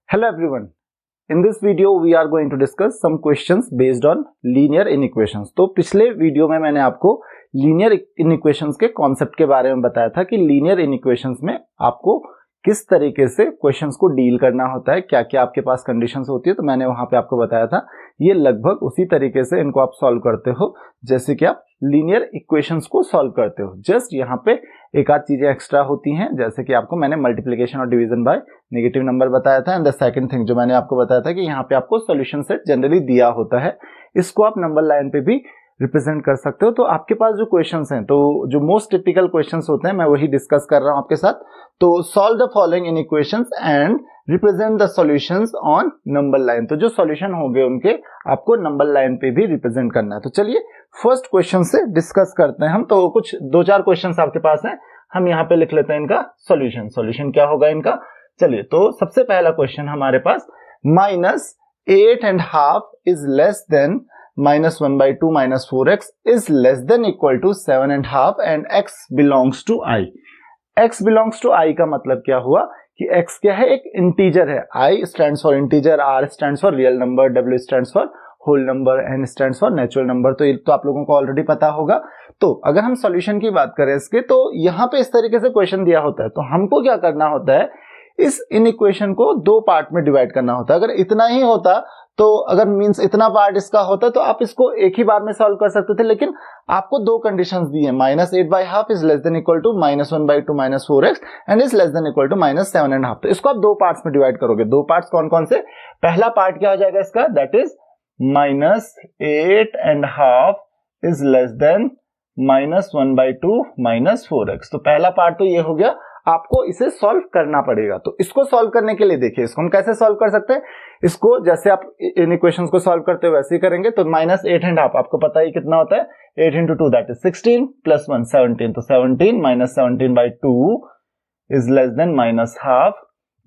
Hello everyone. In this video we are going to discuss some questions based on linear inequations. तो पिछले video में मैंने आपको linear इनइक्वेशंस के कॉन्सेप्ट के बारे में बताया था कि लीनियर इनइक्वेशंस में आपको किस तरीके से क्वेश्चंस को डील करना होता है, क्या क्या आपके पास कंडीशंस होती है। तो मैंने वहां पे आपको बताया था ये लगभग उसी तरीके से इनको आप सॉल्व करते हो जैसे कि आप लीनियर इक्वेशंस को सॉल्व करते हो। जस्ट यहाँ पे एक आध चीजें एक्स्ट्रा होती हैं, जैसे कि आपको मैंने मल्टीप्लिकेशन और डिवीजन बाय नेगेटिव नंबर बताया था। एंड द सेकंड थिंग जो मैंने आपको बताया था कि यहाँ पे आपको सॉल्यूशन सेट जनरली दिया होता है, इसको आप नंबर लाइन पे भी रिप्रेजेंट कर सकते हो। तो आपके पास जो क्वेश्चंस हैं, तो जो मोस्ट टिपिकल क्वेश्चंस होते हैं मैं वही डिस्कस कर रहा हूं आपके साथ। तो solve the following inequations and represent the solutions on number line. तो जो सॉल्यूशन होंगे उनके आपको नंबर लाइन पे भी रिप्रेजेंट करना है। तो चलिए फर्स्ट क्वेश्चन से डिस्कस करते हैं हम। तो कुछ दो चार क्वेश्चंस आपके पास हैं, हम यहाँ पे लिख लेते हैं इनका सॉल्यूशन। सॉल्यूशन क्या होगा इनका, चलिए। तो सबसे पहला क्वेश्चन हमारे पास -8.5 is less then -1/2 -4x is less than equal to 7.5 and x belongs to i। x belongs to i का मतलब क्या हुआ कि x क्या है, एक इंटीजर है। i stands for integer, r stands for real number, w stands for whole number, n stands for natural number. तो ये तो आप लोगों को ऑलरेडी पता होगा। तो अगर हम सॉल्यूशन की बात करें इसके, तो यहाँ पे इस तरीके से क्वेश्चन दिया होता है, तो हमको क्या करना होता है, इस इनइक्वेशन को दो पार्ट में डिवाइड करना होता है। अगर इतना ही होता तो अगर मींस इतना पार्ट इसका होता तो आप इसको एक ही बार में सॉल्व कर सकते थे, लेकिन आपको दो कंडीशंस दी है। -8/2 is less than equal to -1/2 -4x and is less than equal to -7.5। तो इसको आप दो पार्ट्स में डिवाइड करोगे। दो पार्ट्स कौन कौन से, पहला पार्ट क्या हो जाएगा इसका, that is -8.5 is less then -1/2 -4x। तो पहला पार्ट तो ये हो गया, आपको इसे सॉल्व करना पड़ेगा। तो इसको सॉल्व करने के लिए देखिए इसको हम कैसे सॉल्व कर सकते हैं। इसको जैसे आप इन इक्वेशंस को सॉल्व करते हो वैसे ही करेंगे। तो -8.5 आपको पता ही कितना होता है, 8 into 2 दैट इज 16 + 1 17। तो 17 -17/2 इज लेस देन -1/2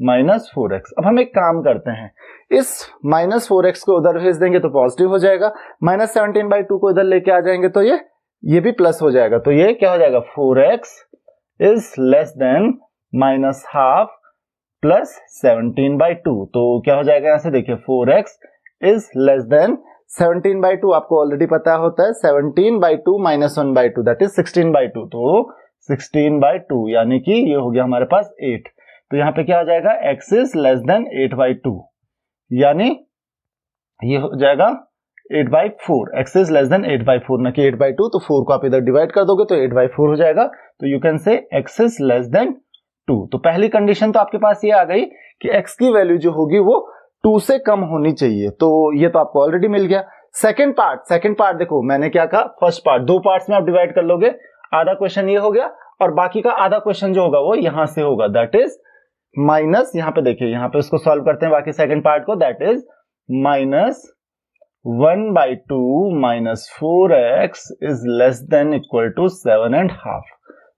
-4x। अब हम एक काम करते हैं, इस -4x को उधर भेज देंगे तो पॉजिटिव हो जाएगा, -17/2 को इधर लेके आ जाएंगे तो ये भी प्लस हो जाएगा। तो ये क्या हो जाएगा, 4x इज लेस देन -1/2 + 17/2। तो क्या हो जाएगा, यहां से देखिए 4x इज लेस देन 17/2 आपको ऑलरेडी पता होता है, 17/2 -1/2 दैट इज 16/2। तो 16/2 यानी कि ये हो गया हमारे पास 8। तो यहाँ पे क्या हो जाएगा, x इज लेस देन 8/2 यानी ये हो जाएगा 8/4। x इज लेस देन 8/4 ना कि 8/2। तो 4 को आप इधर डिवाइड कर दोगे तो 8/4 हो जाएगा। तो you can say x is less then 2। तो पहली कंडीशन तो आपके पास ये आ गई कि x की वैल्यू जो होगी वो 2 से कम होनी चाहिए। तो ये तो आपको ऑलरेडी मिल गया। सेकंड पार्ट देखो मैंने क्या कहा, फर्स्ट पार्ट दो पार्ट्स में आप डिवाइड कर लोगे। आधा क्वेश्चन ये हो गया और बाकी का आधा क्वेश्चन जो होगा वो यहां से होगा, दैट इज माइनस, यहां पे देखिए यहाँ पे उसको सॉल्व करते हैं बाकी सेकंड पार्ट को, that is -1/2 -4x is less than equal to 7.5।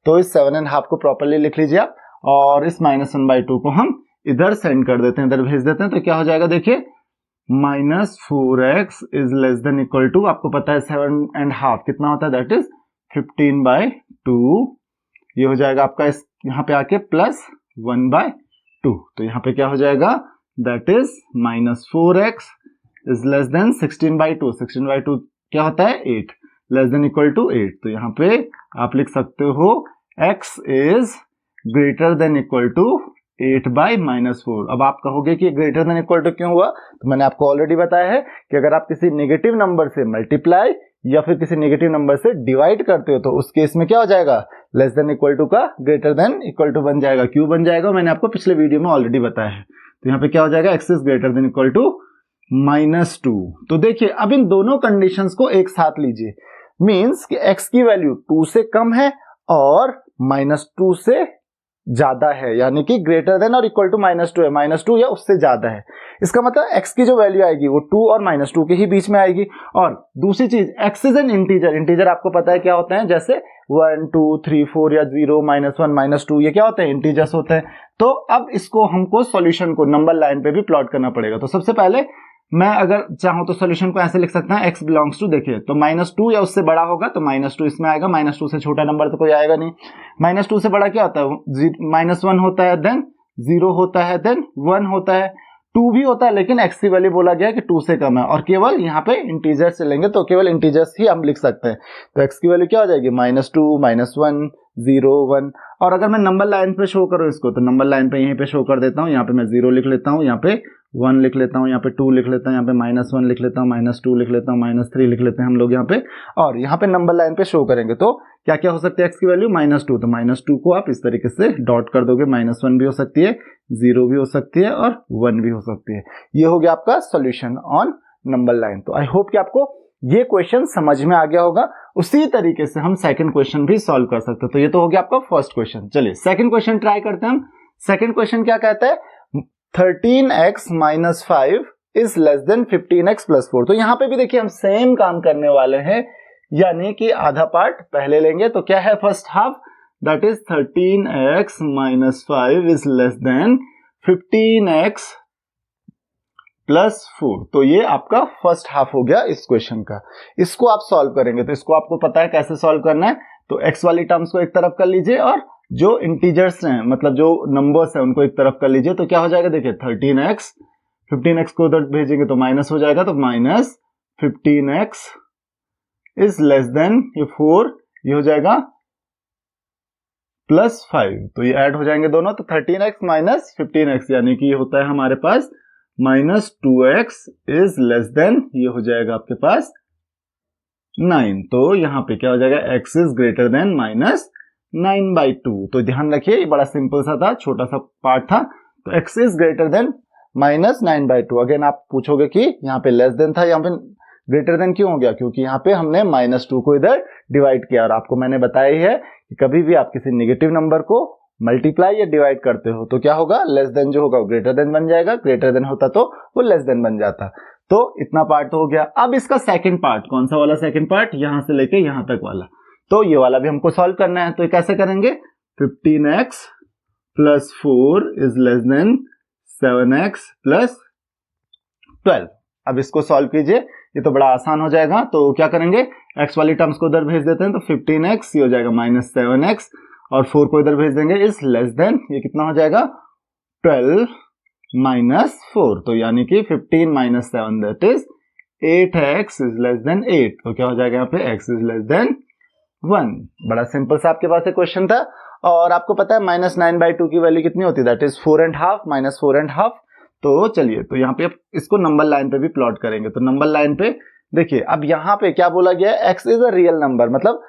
तो इस 7.5 को प्रॉपर्ली लिख लीजिए आप, और इस -1/2 को हम इधर सेंड कर देते हैं, इधर भेज देते हैं। तो क्या हो जाएगा देखिए, -4x is less than equal to, आपको पता है 7.5 कितना होता है, दैट इज 15/2। ये हो जाएगा आपका इस यहाँ पे आके +1/2। तो यहाँ पे क्या हो जाएगा, that is -4x is less then 16/2। 16/2 क्या होता है, 8, लेस देन इक्वल टू 8। तो यहाँ पे आप लिख सकते हो x is greater than equal to 8/-4। अब आप कहोगे कि ग्रेटर देन इक्वल टू क्यों हुआ, तो मैंने आपको ऑलरेडी बताया है कि अगर आप किसी नेगेटिव नंबर से मल्टीप्लाई या फिर किसी नेगेटिव नंबर से डिवाइड करते हो तो उस केस में क्या हो जाएगा, लेस देन इक्वल टू का ग्रेटर देन इक्वल टू बन जाएगा। क्यों बन जाएगा, मैंने आपको पिछले वीडियो में ऑलरेडी बताया है। तो यहाँ पे क्या हो जाएगा, x is greater than equal to -2। तो देखिए अब इन दोनों कंडीशंस को एक साथ लीजिए, मींस कि x की वैल्यू 2 से कम है और -2 से ज्यादा है, यानी कि ग्रेटर देन और इक्वल टू -2 है, -2 या उससे ज्यादा है। इसका मतलब x की जो वैल्यू आएगी वो 2 और -2 के ही बीच में आएगी। और दूसरी चीज, x is an integer. Integer आपको पता है क्या होते हैं, जैसे 1 2 3 4 या 0 -1 -2 ये क्या होते हैं, इंटीजर्स होते हैं। तो अब इसको हमको सॉल्यूशन को नंबर लाइन पे भी प्लॉट करना पड़ेगा। तो सबसे पहले मैं अगर चाहूं तो सॉल्यूशन को ऐसे लिख सकता हूं, x बिलोंग्स टू, देखिए तो -2 या उससे बड़ा होगा तो -2 इसमें आएगा, -2 से छोटा नंबर तो कोई आएगा नहीं। -2 से बड़ा क्या होता है, -1 होता है, देन 0 होता है, देन 1 होता है। 2 भी होता है, लेकिन x की वैल्यू बोला गया है कि 2 से कम है, और केवल यहाँ पे इंटीजर्स से लेंगे तो केवल इंटीजर्स ही हम लिख सकते हैं। तो x की वैल्यू क्या हो जाएगी, -2, -1, 0, 1। और अगर मैं नंबर लाइन पे शो करूँ इसको, तो नंबर लाइन पे यहीं पे शो कर देता हूँ। यहाँ पे मैं 0 लिख लेता हूँ, यहाँ पे 1 लिख लेता हूँ, यहाँ पे 2 लिख लेता हूँ, यहाँ पे -1 लिख लेता हूँ, -2 लिख लेता हूँ, -3 लिख लेते हैं हम लोग यहाँ पे। और यहाँ पे नंबर लाइन पे शो करेंगे तो क्या क्या हो सकती है x की वैल्यू, -2। तो -2 को आप इस तरीके से डॉट कर दोगे, -1 भी हो सकती है, 0 भी हो सकती है और 1 भी हो सकती है। ये हो गया आपका सॉल्यूशन ऑन नंबर लाइन। तो आई होप कि आपको ये क्वेश्चन समझ में आ गया होगा। उसी तरीके से हम सेकंड क्वेश्चन भी सॉल्व कर सकते हैं। तो ये तो हो गया आपका फर्स्ट क्वेश्चन। चलिए सेकंड क्वेश्चन ट्राई करते हैं हम। सेकंड क्वेश्चन क्या कहता है, 13x - 5 is less then 15x + 4। तो यहां पे भी देखिए हम सेम काम करने वाले हैं, यानी कि आधा पार्ट पहले लेंगे। तो क्या है first half, that is 13x - 5 is less then 15x + 4। तो ये आपका फर्स्ट हाफ हो गया इस क्वेश्चन का। इसको आप सॉल्व करेंगे तो इसको आपको पता है कैसे सॉल्व करना है। तो x वाली टर्म्स को एक तरफ कर लीजिए और जो इंटीजर्स हैं, मतलब जो नंबर्स हैं, उनको एक तरफ कर लीजिए। तो क्या हो जाएगा, देखिए 13x, 15x को उधर भेजेंगे तो माइनस हो जाएगा, तो -15x इज लेस देन ये 4, ये हो जाएगा +5। तो ये ऐड हो जाएंगे दोनों। तो 13x - 15x यानी कि ये होता है हमारे पास -2x इज लेस देन, ये हो जाएगा आपके पास 9। तो यहां पे क्या हो जाएगा, x इज ग्रेटर देन -9/2। तो ध्यान रखिए ये बड़ा सिंपल सा था, छोटा सा पार्ट था। तो x is greater then -9/2। Again आप पूछोगे कि यहाँ पे लेस देन था, यहाँ पे ग्रेटर देन क्यों हो गया, क्योंकि यहाँ पे हमने -2 को इधर डिवाइड किया। और आपको मैंने बताया ही है कि कभी भी आप किसी नेगेटिव नंबर को मल्टीप्लाई या डिवाइड करते हो तो क्या होगा, लेस देन जो होगा वो ग्रेटर देन बन जाएगा, ग्रेटर देन होता तो वो लेस देन बन जाता। तो इतना पार्ट तो हो गया। अब इसका सेकंड पार्ट, कौन सा वाला सेकंड पार्ट, यहां से लेके यहां तक वाला। तो ये वाला भी हमको सॉल्व करना है। तो कैसे करेंगे, 15x + 4 is less then 7x + 12। अब इसको सॉल्व कीजिए, ये तो बड़ा आसान हो जाएगा। तो क्या करेंगे, x वाली टर्म्स को उधर भेज देते हैं। तो 15x ये हो जाएगा -7x, और 4 को इधर भेज देंगे, इज लेस देन, ये कितना हो जाएगा 12 - 4। तो यानी कि 15 - 7 that is 8x is less then 8। तो क्या हो जाएगा यहाँ पे, x इज लेस देन 1। बड़ा सिंपल सा आपके पास एक क्वेश्चन था। और आपको पता है -9/2 की वैल्यू कितनी होती है, दैट इज 4.5 -4.5। तो चलिए, तो यहाँ पे इसको नंबर लाइन पे भी प्लॉट करेंगे। तो नंबर लाइन पे देखिए, अब यहाँ पे क्या बोला गया है, x is a real number, मतलब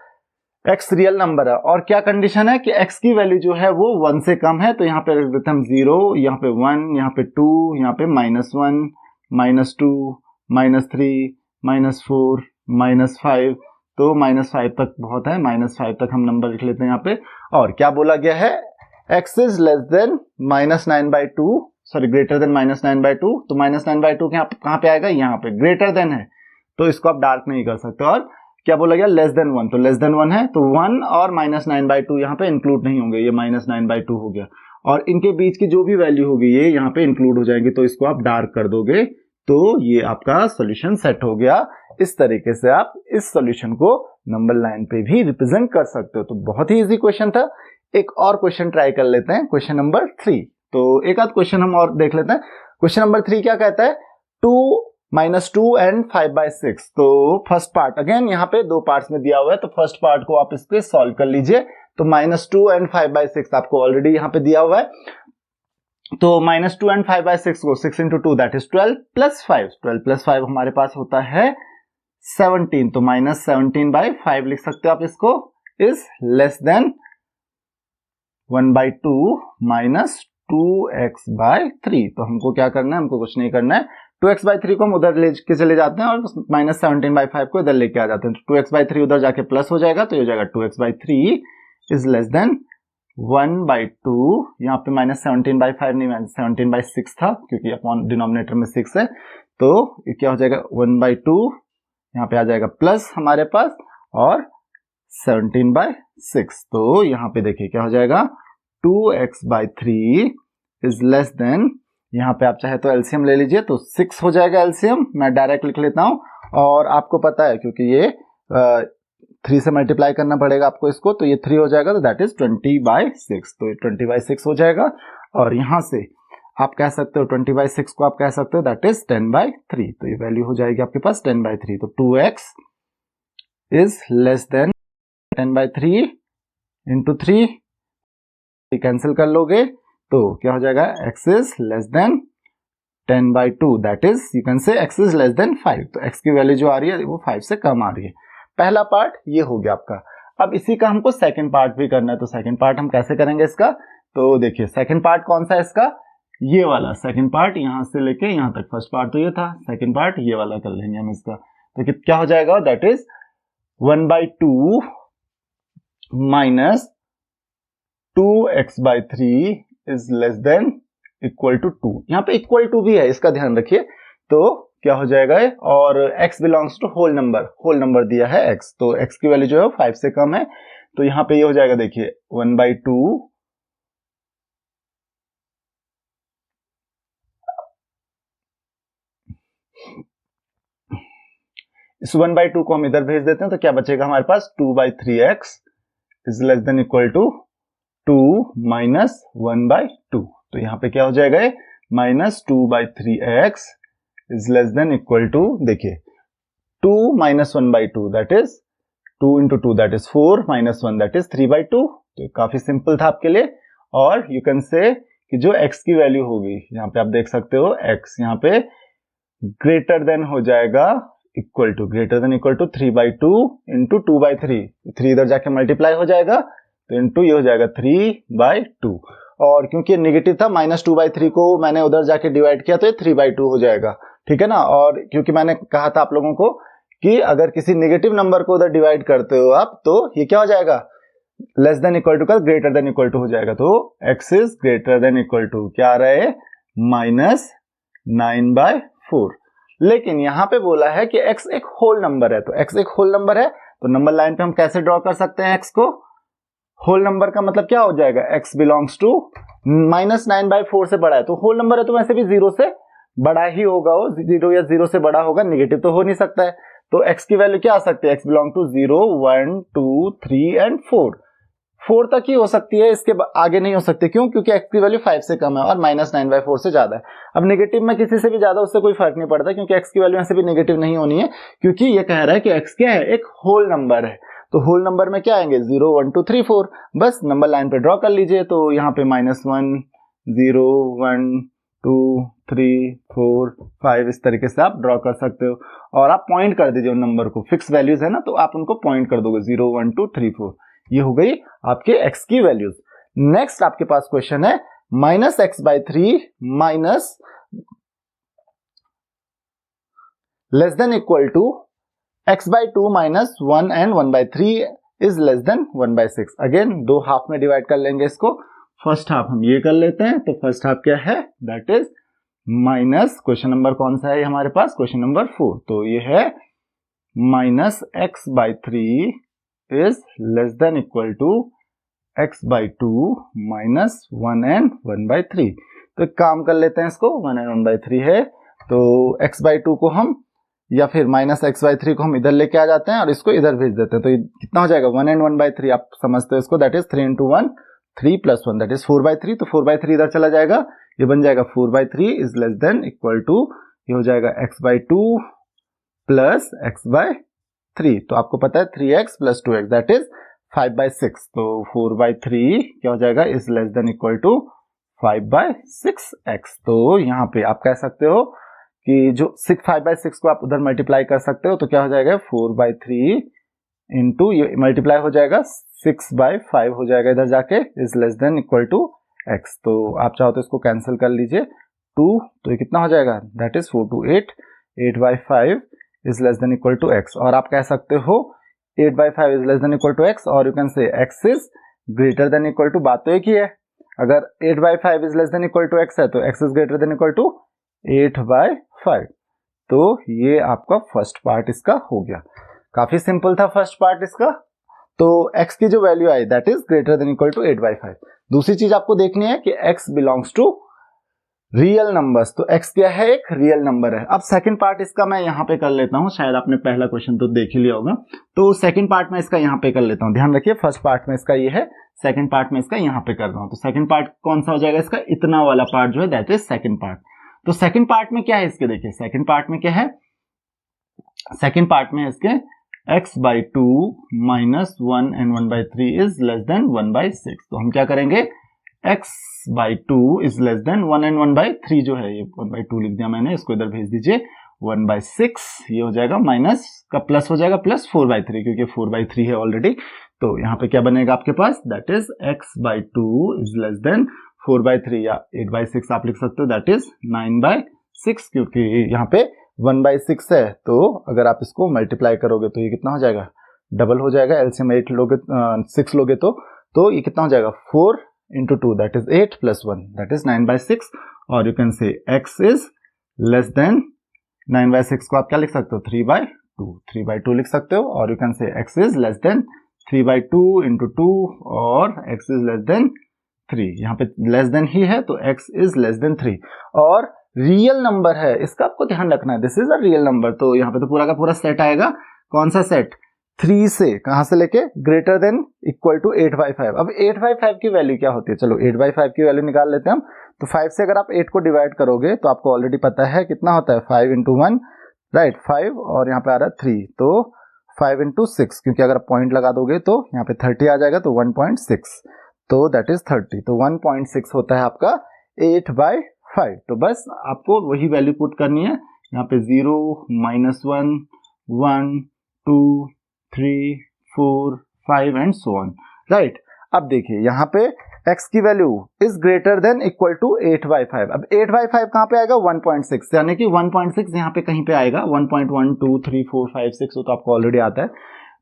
x रियल नंबर है। और क्या कंडीशन है कि x की वैल्यू जो है वो 1 से कम है। तो यहाँ पे रख देते हम 0, यहाँ पे 1, यहाँ पे 2, यहाँ पे -1, -2, -3, -4, -5। तो -5 तक बहुत है, -5 तक हम नंबर लिख लेते हैं यहाँ पे। और क्या बोला गया है, x is less then -9/2, sorry greater than -9/2। तो -9/2 कहाँ पे आएगा, यहाँ पे ग्रेटर देन है, तो इसको आप डार्क नहीं कर सकते। और क्या बोला गया, लेस देन 1, तो लेस देन 1 है, तो 1 और -9/2 यहाँ पे इंक्लूड नहीं होंगे, ये -9/2 हो गया। और इनके बीच की जो भी वैल्यू होगी ये यहाँ पे इंक्लूड हो जाएंगे, तो इसको आप डार्क कर दोगे, तो ये आपका सॉल्यूशन सेट हो गया। इस तरीके से आप इस सॉल्यूशन को नंबर लाइन पे भी रिप्रेजेंट कर सकते हो। तो बहुत ही इजी क्वेश्चन था। एक और क्वेश्चन ट्राई कर लेते हैं, क्वेश्चन नंबर 3। तो एक आध क्वेश्चन हम और देख लेते हैं। क्वेश्चन नंबर 3 क्या कहता है, 2 - 2 and 5/6। तो फर्स्ट पार्ट, अगेन यहाँ पे दो पार्ट्स में दिया हुआ है, तो फर्स्ट पार्ट को आप इसके सॉल्व कर लीजिए। तो -2 and 5/6 आपको ऑलरेडी यहाँ पे दिया हुआ है। तो -2 and 5/6 को 6 × 2 दैट इज 12 + 5। 12 + 5 हमारे पास होता है 17। तो -17/5 लिख सकते हो आप इसको, इज लेस देन 1/2 -2x/3। तो हमको क्या करना है, हमको कुछ नहीं करना है। 2x/3 को हम उधर लेके चले जाते हैं और -17/5 को इधर लेके आ जाते हैं। तो 2x/3 उधर जाके प्लस हो जाएगा, तो ये हो जाएगा 2x/3 इज लेस देन 1/2। यहाँ पे -17/5 नहीं, 17/6 था, क्योंकि अपॉन डिनोमिनेटर में 6 है। तो ये क्या हो जाएगा, 1/2 यहाँ पे आ जाएगा प्लस हमारे पास, और 17/6। तो यहाँ पे देखिए क्या हो जाएगा, 2x/3 इज लेस देन, यहाँ पे आप चाहे तो एलसीएम ले लीजिए, तो 6 हो जाएगा एलसीएम, मैं डायरेक्ट लिख लेता हूँ। और आपको पता है क्योंकि ये 3 से मल्टीप्लाई करना पड़ेगा आपको इसको, तो ये 3 हो जाएगा, तो दैट इज 20/6। तो ये 20/6 हो जाएगा। और यहाँ से आप कह सकते हो 20/6 को आप कह सकते हो दैट इज 10/3। तो ये वैल्यू हो जाएगी आपके पास 10/3। तो 2x is less then 10/3 into 3, cancel कर लोगे तो क्या हो जाएगा, x is less then 10/2 that is you can say x is less then 5। तो x की वैल्यू जो आ रही है वो 5 से कम आ रही है। पहला पार्ट ये हो गया आपका। अब इसी का हमको सेकंड पार्ट भी करना है। तो सेकंड पार्ट हम कैसे करेंगे इसका, तो देखिए सेकंड पार्ट कौन सा है इसका, ये वाला सेकंड पार्ट, यहां से लेके यहां तक। फर्स्ट पार्ट तो ये था, सेकंड पार्ट ये वाला कर लेंगे हम इसका। तो क्या हो जाएगा, that is 1/2 minus 2x/3 is less than equal to 2। यहाँ पे इक्वल टू भी है, इसका ध्यान रखिए। तो क्या हो जाएगा, और x belongs to whole number दिया है x, तो x की वैल्यू जो है 5 से कम है। तो यहाँ पे ये हो जाएगा, देखिए 1/2 इस 1/2 को हम इधर भेज देते हैं। तो क्या बचेगा हमारे पास, 2/3x is less than equal to 2 minus 1/2। तो यहाँ पे क्या हो जाएगा, minus 2/3x is less than equal to, देखिए 2 minus 1/2 that is 2 into 2 that is 4 minus 1 that is 3/2। तो काफी सिंपल था आपके लिए। और यू कैन से कि जो x की वैल्यू होगी, यहाँ पे आप देख सकते हो x यहाँ पे ग्रेटर देन हो जाएगा इक्वल टू 3/2 इंटू 2/3। 3 इधर जाके मल्टीप्लाई हो जाएगा, तो इंटू ये हो जाएगा 3/2। और क्योंकि नेगेटिव था, माइनस 2/3 को मैंने उधर जाके डिवाइड किया तो ये 3/2 हो जाएगा, ठीक है ना। और क्योंकि मैंने कहा था आप लोगों को कि अगर किसी नेगेटिव नंबर को उधर डिवाइड करते हो आप, तो ये क्या हो जाएगा, लेस देन इक्वल टू का ग्रेटर देन इक्वल टू हो जाएगा। तो x is greater than equal to क्या आ रहा है, माइनस 9/4। लेकिन यहां पे बोला है कि x एक होल नंबर है। तो x एक होल नंबर है, तो नंबर लाइन पे हम कैसे ड्रॉ कर सकते हैं x को, होल नंबर का मतलब क्या हो जाएगा, x बिलोंग्स टू माइनस 9/4 से बड़ा है। तो होल नंबर है तो वैसे भी 0 से बड़ा ही होगा, वो 0 या 0 से बड़ा होगा, नेगेटिव तो हो नहीं सकता है। तो x की वैल्यू क्या आ सकती है, x बिलोंग टू 0, 1, 2, 3 एंड 4 तक ही हो सकती है, इसके आगे नहीं हो सकती। क्यों, क्योंकि x की वैल्यू 5 से कम है और माइनस 9/4 से ज्यादा है। अब नेगेटिव में किसी से भी ज्यादा उससे कोई फर्क नहीं पड़ता, क्योंकि x की वैल्यू ऐसे भी नेगेटिव नहीं होनी है, क्योंकि ये कह रहा है कि x क्या है, एक होल नंबर है। तो होल नंबर में क्या आएंगे, 0, 1, 2, 3, 4। बस नंबर लाइन पे ड्रॉ कर लीजिए। तो यहाँ पे -1, 0, 1, 2, 3, 4, 5 इस तरीके से आप ड्रॉ कर सकते हो। और आप पॉइंट कर दीजिए उन नंबर को, फिक्स वैल्यूज है ना, तो आप उनको पॉइंट कर दोगे, 0, 1, 2, 3, 4। ये हो गई आपके x की वैल्यूज। नेक्स्ट आपके पास क्वेश्चन है -x/3 minus less than equal to x/2 minus 1 and 1/3 is less than 1/6। Again दो हाफ में डिवाइड कर लेंगे इसको। फर्स्ट हाफ हम ये कर लेते हैं। तो फर्स्ट हाफ क्या है, that is minus, question number कौन सा है हमारे पास, क्वेश्चन नंबर 4। तो ये है -x/3 is less than equal to x/2 minus 1 and 1/3। तो एक काम कर लेते हैं इसको, 1 and 1/3 है, तो x/2 को हम या फिर -x/3 को हम इधर लेके आ जाते हैं और इसको इधर भेज देते हैं। तो ये कितना हो जाएगा, 1 and 1/3 आप समझते हो इसको, that is 3 into 1, 3 plus 1 that is 4/3। तो 4/3 इधर चला जाएगा, ये बन जाएगा 4/3 is less than equal to, ये हो जाएगा x/2 प्लस x/3। तो आपको पता है 3x plus 2x that is 5/6। तो 4/3 क्या हो जाएगा, is less than equal to 5/6x। तो यहाँ पे आप कह सकते हो कि जो 5/6 को आप उधर मल्टीप्लाई कर सकते हो, तो क्या हो जाएगा 4/3 इंटू ये मल्टीप्लाई हो जाएगा 6/5 हो जाएगा इधर जाके, is less than equal to x। तो आप चाहो तो इसको कैंसिल कर लीजिए, 2, तो ये कितना हो जाएगा, that is 4 to 8, 8/5 is less than equal to x। और आप कह सकते हो 8/5 is less than equal to x, और you can say x is greater than equal to, बात तो एक ही है। अगर 8/5 is less than equal to x है तो x is greater than equal to 8/5। तो ये आपका फर्स्ट पार्ट इसका हो गया। काफी सिंपल था फर्स्ट पार्ट इसका। तो x की जो वैल्यू आई that is greater than equal to 8/5। दूसरी चीज आपको देखनी है कि x belongs to real numbers, तो x क्या है, एक रियल नंबर है। अब सेकंड पार्ट इसका मैं यहाँ पे कर लेता हूँ, शायद आपने पहला क्वेश्चन तो देख ही लिया होगा, तो सेकंड पार्ट में इसका यहाँ पे कर लेता हूँ। ध्यान रखिए, फर्स्ट पार्ट में इसका ये है, सेकंड पार्ट में इसका यहाँ पे कर रहा हूँ। तो सेकंड पार्ट कौन सा हो जाएगा इसका, इतना वाला पार्ट जो है दैट इज सेकंड पार्ट। तो सेकंड पार्ट में क्या है इसके, देखिए सेकंड पार्ट में क्या है, सेकंड पार्ट में इसके x by 2 minus 1 and 1 by 3 is less than 1 by 6। तो हम क्या करेंगे, x by 2 is less than 1 and 1 by 3 जो है, ये 1 by 2 लिख दिया मैंने, इसको इधर भेज दीजिए, 1 by 6 ये हो जाएगा, माइनस का प्लस हो जाएगा, प्लस 4 by 3 क्योंकि 4 by 3 है ऑलरेडी। तो यहाँ पे क्या बनेगा आपके पास, that is x by 2 is less than 4 by 3 या 8 by 6 आप लिख सकते हो, दैट इज 9 by 6 क्योंकि यहाँ पे 1 by 6 है। तो अगर आप इसको मल्टीप्लाई करोगे तो ये कितना हो जाएगा, डबल हो जाएगा, एलसीएम 8 लोगे 6 लोगे तो ये कितना हो जाएगा, 4 into 2 that is 8 plus 1 that is 9 by 6। और you can say x is less than 9 by 6 को आप क्या लिख सकते हो, 3 by 2, 3 by 2 लिख सकते हो। और you can say x is less than 3 by 2 into 2 और x is less than 3, यहाँ पे लेस देन ही है तो x is less than 3 और रियल नंबर है, इसका आपको ध्यान रखना है, this is a real number. तो यहाँ पे तो पूरा का पूरा सेट आएगा, कौन सा सेट, 3 से कहां से लेके ग्रेटर देन इक्वल टू 8/5। अब 8/5 की वैल्यू क्या होती है, चलो 8/5 की वैल्यू निकाल लेते हैं हम। तो 5 से अगर आप 8 को डिवाइड करोगे तो आपको ऑलरेडी पता है कितना होता है, 5 into 1 राइट 5 और यहाँ पे आ रहा है 3, तो 5 into 6 क्योंकि अगर आप पॉइंट लगा दोगे तो यहाँ पे 30 आ जाएगा, तो 1.6 तो दैट इज 30। तो 1.6 होता है आपका 8/5। तो बस आपको वही वैल्यू पुट करनी है, यहाँ पे 0 -1 1 2 3 4 5 एंड सो ऑन राइट। अब देखिए यहाँ पे x की value is greater than equal to 8/5। अब 8/5 कहाँ पे आएगा, 1.6, यानी कि 1.6 यहाँ पे कहीं पे आएगा, 1.1 2 3 4 5 6 तो आपको ऑलरेडी आता है,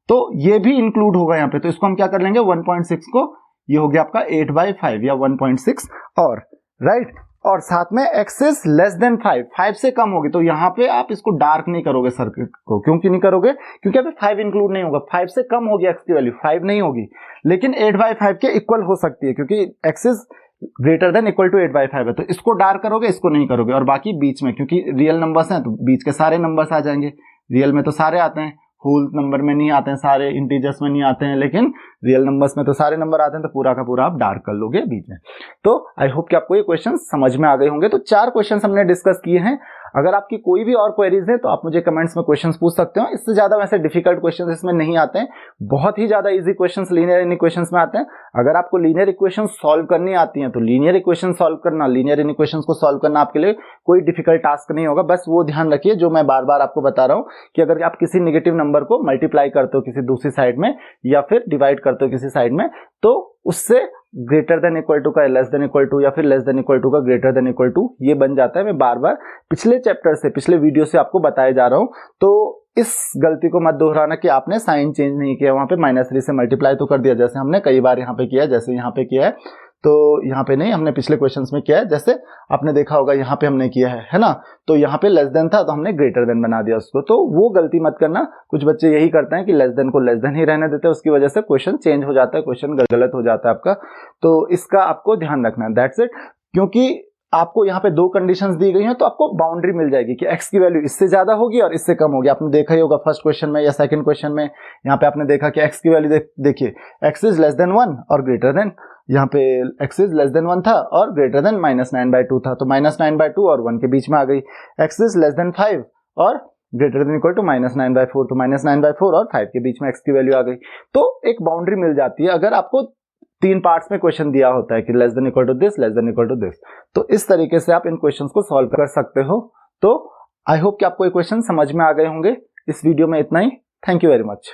तो ये भी इंक्लूड होगा यहाँ पे। तो इसको हम क्या कर लेंगे, 1.6 को, ये हो गया आपका 8/5 या 1.6 और राइट, और साथ में x इज लेस देन 5 से कम होगी। तो यहाँ पे आप इसको डार्क नहीं करोगे सर्किट को, क्योंकि नहीं करोगे, क्योंकि अभी 5 इंक्लूड नहीं होगा, 5 से कम होगी x की वैल्यू, 5 नहीं होगी, लेकिन 8/5 के इक्वल हो सकती है क्योंकि x is greater than equal to 8/5 है। तो इसको डार्क करोगे, इसको नहीं करोगे, और बाकी बीच में, क्योंकि रियल नंबर्स हैं तो बीच के सारे नंबर्स आ जाएंगे। रियल में तो सारे आते हैं, होल नंबर में नहीं आते हैं, सारे इंटीजर्स में नहीं आते हैं, लेकिन रियल नंबर्स में तो सारे नंबर आते हैं, तो पूरा का पूरा आप डार्क कर लोगे बीच में। तो आई होप कि आपको ये क्वेश्चन समझ में आ गए होंगे। तो 4 क्वेश्चन हमने डिस्कस किए हैं। अगर आपकी कोई भी और क्वेरीज है तो आप मुझे कमेंट्स में क्वेश्चंस पूछ सकते हो। इससे ज्यादा वैसे डिफिकल्ट क्वेश्चंस इसमें नहीं आते हैं, बहुत ही ज्यादा इजी क्वेश्चंस लीनियर इक्वेशंस में आते हैं। अगर आपको लीनियर इक्वेशन सॉल्व करनी आती हैं तो लीनियर इक्वेशन सॉल्व करना, लीनियर इक्वेशंस को सॉल्व करना आपके लिए कोई डिफिकल्ट टास्क नहीं होगा। बस वो ध्यान रखिए जो मैं बार बार आपको बता रहा हूँ कि अगर आप किसी नेगेटिव नंबर को मल्टीप्लाई करते हो किसी दूसरी साइड में या फिर डिवाइड करते हो किसी साइड में, तो उससे ग्रेटर देन इक्वल टू का लेस देन इक्वल टू या फिर लेस देन इक्वल टू का ग्रेटर देन इक्वल टू ये बन जाता है। मैं बार बार पिछले चैप्टर से, पिछले वीडियो से आपको बताए जा रहा हूं, तो इस गलती को मत दोहराना कि आपने साइन चेंज नहीं किया, वहां पे -3 से मल्टीप्लाई तो कर दिया जैसे हमने कई बार यहाँ पे किया, जैसे यहाँ पे किया है, तो यहाँ पे नहीं, हमने पिछले क्वेश्चंस में किया है, जैसे आपने देखा होगा यहाँ पे हमने किया है ना। तो यहाँ पे लेस देन था तो हमने ग्रेटर देन बना दिया उसको, तो वो गलती मत करना। कुछ बच्चे यही करते हैं कि लेस देन को लेस देन ही रहने देते हैं, उसकी वजह से क्वेश्चन चेंज हो जाता है, क्वेश्चन गलत हो जाता है आपका। तो इसका आपको ध्यान रखना है, दैट्स इट। क्योंकि आपको यहाँ पे 2 कंडीशंस दी गई हैं तो आपको बाउंड्री मिल जाएगी कि x की वैल्यू इससे ज्यादा होगी और इससे कम होगी। आपने देखा ही होगा फर्स्ट क्वेश्चन में या सेकंड क्वेश्चन में, यहाँ पे आपने देखा कि x की वैल्यू देखिए x इज लेस देन 1 और ग्रेटर देन, यहाँ पे x इज लेस देन 1 था और ग्रेटर देन -9/2 था, तो -9/2 और 1 के बीच में आ गई। x इज लेस देन 5 और ग्रेटर देन इक्वल टू -9/4, तो -9/4 और 5 के बीच में x की वैल्यू आ गई। तो एक बाउंड्री मिल जाती है अगर आपको 3 पार्ट्स में क्वेश्चन दिया होता है कि less than equal to this, less than equal to this, तो इस तरीके से आप इन क्वेश्चंस को सॉल्व कर सकते हो। तो आई होप कि आपको ये क्वेश्चन समझ में आ गए होंगे। इस वीडियो में इतना ही। Thank you very much.